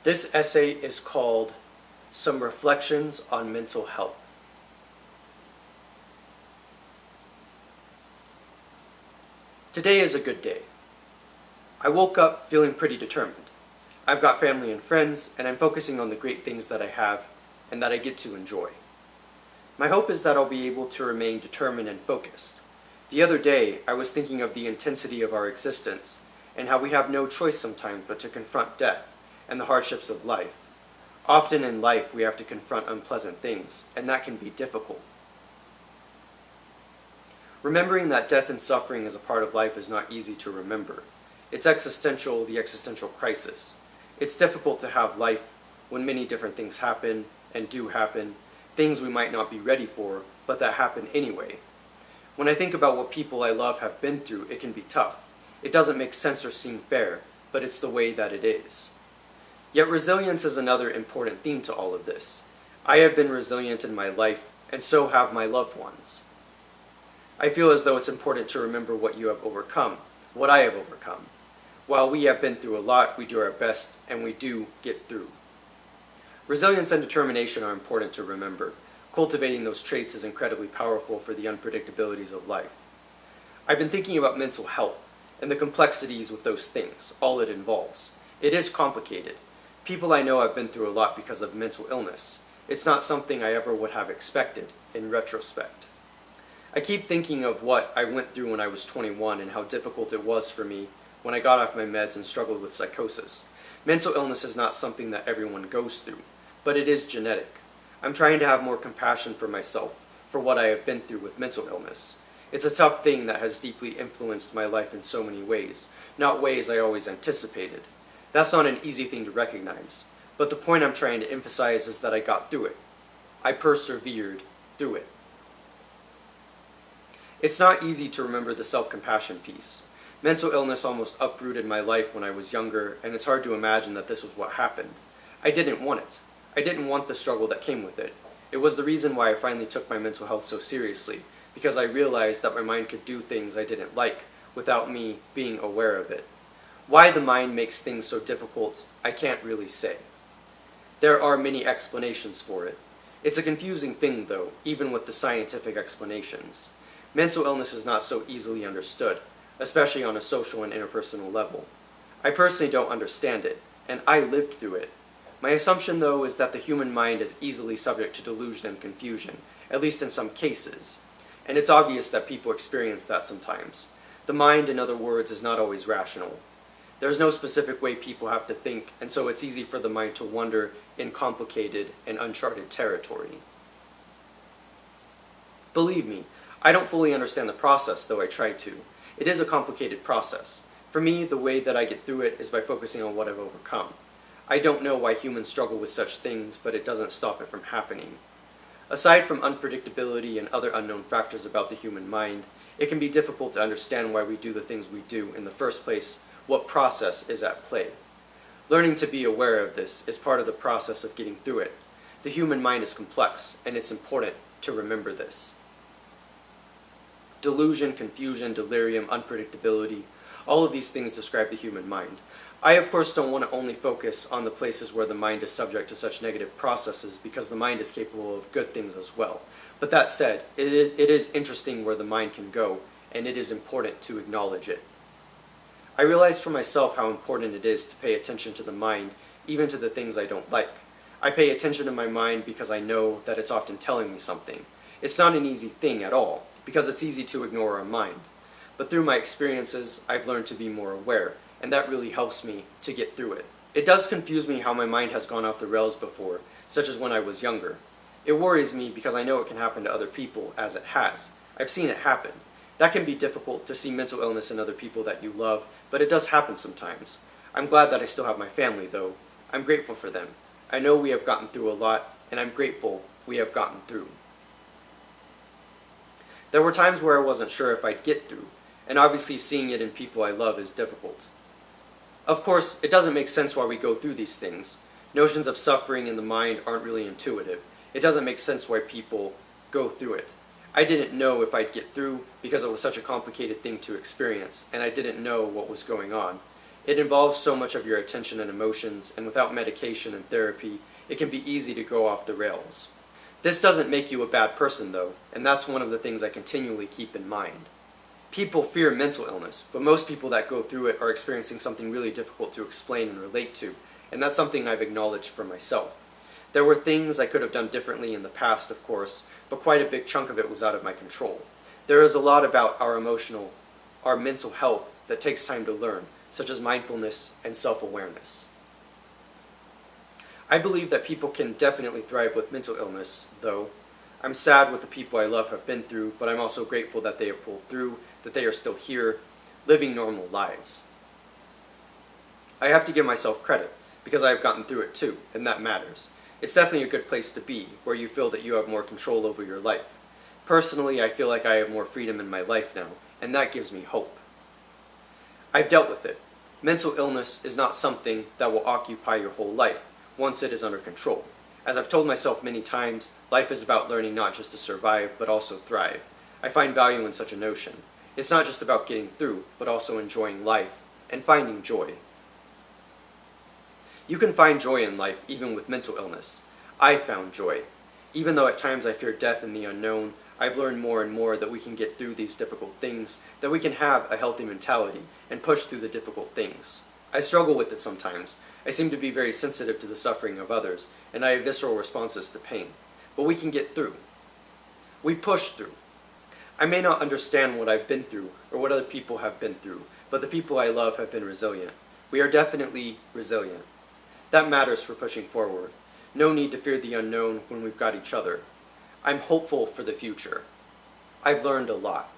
This essay is called Some Reflections on Mental Health. Today is a good day. I woke up feeling pretty determined. I've got family and friends, and I'm focusing on the great things that I have and that I get to enjoy. My hope is that I'll be able to remain determined and focused. The other day, I was thinking of the intensity of our existence and how we have no choice sometimes but to confront death and the hardships of life. Often in life, we have to confront unpleasant things, and that can be difficult. Remembering that death and suffering is a part of life is not easy to remember. It's existential, the existential crisis. It's difficult to have life when many different things happen and do happen, things we might not be ready for, but that happen anyway. When I think about what people I love have been through, it can be tough. It doesn't make sense or seem fair, but it's the way that it is. Yet resilience is another important theme to all of this. I have been resilient in my life, and so have my loved ones. I feel as though it's important to remember what you have overcome, what I have overcome. While we have been through a lot, we do our best, and we do get through. Resilience and determination are important to remember. Cultivating those traits is incredibly powerful for the unpredictabilities of life. I've been thinking about mental health and the complexities with those things, all it involves. It is complicated. People I know have been through a lot because of mental illness. It's not something I ever would have expected in retrospect. I keep thinking of what I went through when I was 21 and how difficult it was for me when I got off my meds and struggled with psychosis. Mental illness is not something that everyone goes through, but it is genetic. I'm trying to have more compassion for myself, for what I have been through with mental illness. It's a tough thing that has deeply influenced my life in so many ways, not ways I always anticipated. That's not an easy thing to recognize, but the point I'm trying to emphasize is that I got through it. I persevered through it. It's not easy to remember the self-compassion piece. Mental illness almost uprooted my life when I was younger, and it's hard to imagine that this was what happened. I didn't want it. I didn't want the struggle that came with it. It was the reason why I finally took my mental health so seriously, because I realized that my mind could do things I didn't like without me being aware of it. Why the mind makes things so difficult, I can't really say. There are many explanations for it. It's a confusing thing though, even with the scientific explanations. Mental illness is not so easily understood, especially on a social and interpersonal level. I personally don't understand it, and I lived through it. My assumption though is that the human mind is easily subject to delusion and confusion, at least in some cases. And it's obvious that people experience that sometimes. The mind, in other words, is not always rational. There's no specific way people have to think, and so it's easy for the mind to wander in complicated and uncharted territory. Believe me, I don't fully understand the process, though I try to. It is a complicated process. For me, the way that I get through it is by focusing on what I've overcome. I don't know why humans struggle with such things, but it doesn't stop it from happening. Aside from unpredictability and other unknown factors about the human mind, it can be difficult to understand why we do the things we do in the first place, what process is at play. Learning to be aware of this is part of the process of getting through it. The human mind is complex, and it's important to remember this. Delusion, confusion, delirium, unpredictability, all of these things describe the human mind. I of course don't want to only focus on the places where the mind is subject to such negative processes because the mind is capable of good things as well. But that said, it is interesting where the mind can go, and it is important to acknowledge it. I realize for myself how important it is to pay attention to the mind, even to the things I don't like. I pay attention to my mind because I know that it's often telling me something. It's not an easy thing at all, because it's easy to ignore our mind. But through my experiences, I've learned to be more aware, and that really helps me to get through it. It does confuse me how my mind has gone off the rails before, such as when I was younger. It worries me because I know it can happen to other people, as it has. I've seen it happen. That can be difficult to see mental illness in other people that you love, but it does happen sometimes. I'm glad that I still have my family, though. I'm grateful for them. I know we have gotten through a lot, and I'm grateful we have gotten through. There were times where I wasn't sure if I'd get through, and obviously seeing it in people I love is difficult. Of course, it doesn't make sense why we go through these things. Notions of suffering in the mind aren't really intuitive. It doesn't make sense why people go through it. I didn't know if I'd get through because it was such a complicated thing to experience, and I didn't know what was going on. It involves so much of your attention and emotions, and without medication and therapy, it can be easy to go off the rails. This doesn't make you a bad person, though, and that's one of the things I continually keep in mind. People fear mental illness, but most people that go through it are experiencing something really difficult to explain and relate to, and that's something I've acknowledged for myself. There were things I could have done differently in the past, of course, but quite a big chunk of it was out of my control. There is a lot about our mental health that takes time to learn, such as mindfulness and self-awareness. I believe that people can definitely thrive with mental illness, though. I'm sad what the people I love have been through, but I'm also grateful that they have pulled through, that they are still here, living normal lives. I have to give myself credit, because I have gotten through it too, and that matters. It's definitely a good place to be, where you feel that you have more control over your life. Personally, I feel like I have more freedom in my life now, and that gives me hope. I've dealt with it. Mental illness is not something that will occupy your whole life once it is under control. As I've told myself many times, life is about learning not just to survive, but also thrive. I find value in such a notion. It's not just about getting through, but also enjoying life and finding joy. You can find joy in life even with mental illness. I've found joy. Even though at times I fear death and the unknown, I've learned more and more that we can get through these difficult things, that we can have a healthy mentality and push through the difficult things. I struggle with it sometimes. I seem to be very sensitive to the suffering of others, and I have visceral responses to pain. But we can get through. We push through. I may not understand what I've been through or what other people have been through, but the people I love have been resilient. We are definitely resilient. That matters for pushing forward. No need to fear the unknown when we've got each other. I'm hopeful for the future. I've learned a lot.